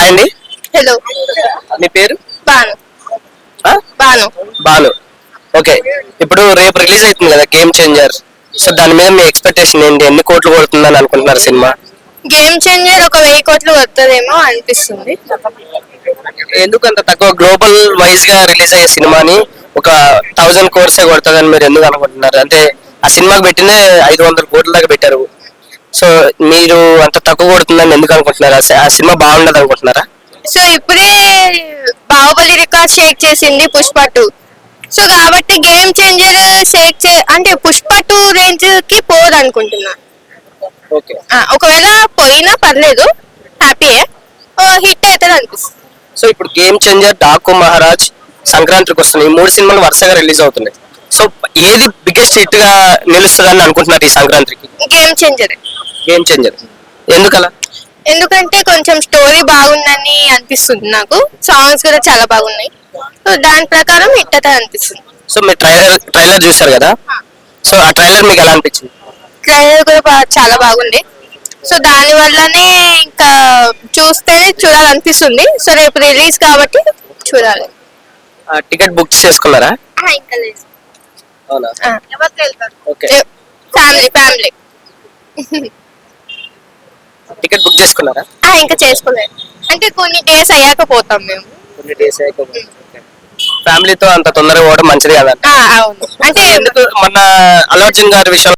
Hi అండి. Hello. మీ పేరు? బాను. ఆ? బాను. బాలు. ఓకే, ఇప్పుడు రేపు రిలీజ్ అవుతుంది కదా గేమ్ చేంజర్. సో దాని మీద మీ ఎక్స్పెక్టేషన్ ఏంటి? ఎన్ని కోట్లు కొడుతుందని అనుకుంటున్నారు సినిమా? గేమ్ చేంజర్ ఒక 1000 కోట్లు వస్తుందేమో అనిపిస్తుంది. ఎందుకు అంత తక్కువ? గ్లోబల్ వైజ్ గా రిలీజ్ అయ్యే సినిమాని ఒక 1000 crores కొడుతుందని మీరు ఎందుకు అనుకుంటున్నారు? అంటే ఆ సినిమాకి పెట్టినే 500 కోట్ల దాకా పెట్టారు. సో మీరు అంత తక్కువ కొడుతుందని ఎందుకు అనుకుంటున్నారు? ఆ సినిమా బాగుండదు అనుకుంటున్నారా? సో ఇప్పుడే బాహుబలి రికార్డ్ షేక్ చేసింది పుష్ప 2. సో కాబట్టి గేమ్ చేంజర్ అంటే పుష్ప 2 రేంజ్ కి పోదు అనుకుంటున్నా. ఓకే. ఒకవేళ పోయినా పర్లేదు, హ్యాపీయే. హిట్ అవుతుంది అనిపిస్తుంది. సో ఇప్పుడు గేమ్ చేంజర్, డాకు మహారాజ్, సంక్రాంతికి వస్తున్నాయి. ఈ 3 సినిమాలు వరుసగా రిలీజ్ అవుతున్నాయి. సో ఏది బిగ్గెస్ట్ హిట్ గా నిలుస్తుందని అనుకుంటున్నారు ఈ సంక్రాంతికి? Game changer. గేమ్ చేంజర్ ఎందుకలా? ఎందుకంటే కొంచెం స్టోరీ బాగుందని అనిపిస్తుంది నాకు. సాంగ్స్ కూడా చాలా బాగున్నాయి. సో దాని ప్రకారం హిట్ అవుతుంది అనిపిస్తుంది. సో మీరు ట్రైలర్ చూసారు కదా? సో ఆ ట్రైలర్ మీకు ఎలా అనిపించింది? ట్రైలర్ కూడా చాలా బాగుంది. సో దాని వల్లనే ఇంకా చూస్తేనే చూడాలనిపిస్తుంది. సో రేపు రిలీజ్ కాబట్టి చూడాలి. టికెట్ బుక్ చేసుకున్నారా? ఇంకా లేదు. అవునా? ఓకే. ఫ్యామిలీ టికెట్ బుక్ చేసుకున్నారా? ఇంకా చేసుకోలేదు. అంటే కొన్ని డేస్ అయ్యాక పోతాం మేము. కొన్ని డేస్ ఫ్యామిలీతో అంత తొందరగా పోవడం మంచిది కదా? అవును. అంటే ఎందుకు మొన్న అల్లు అర్జున్ గారి విషయంలో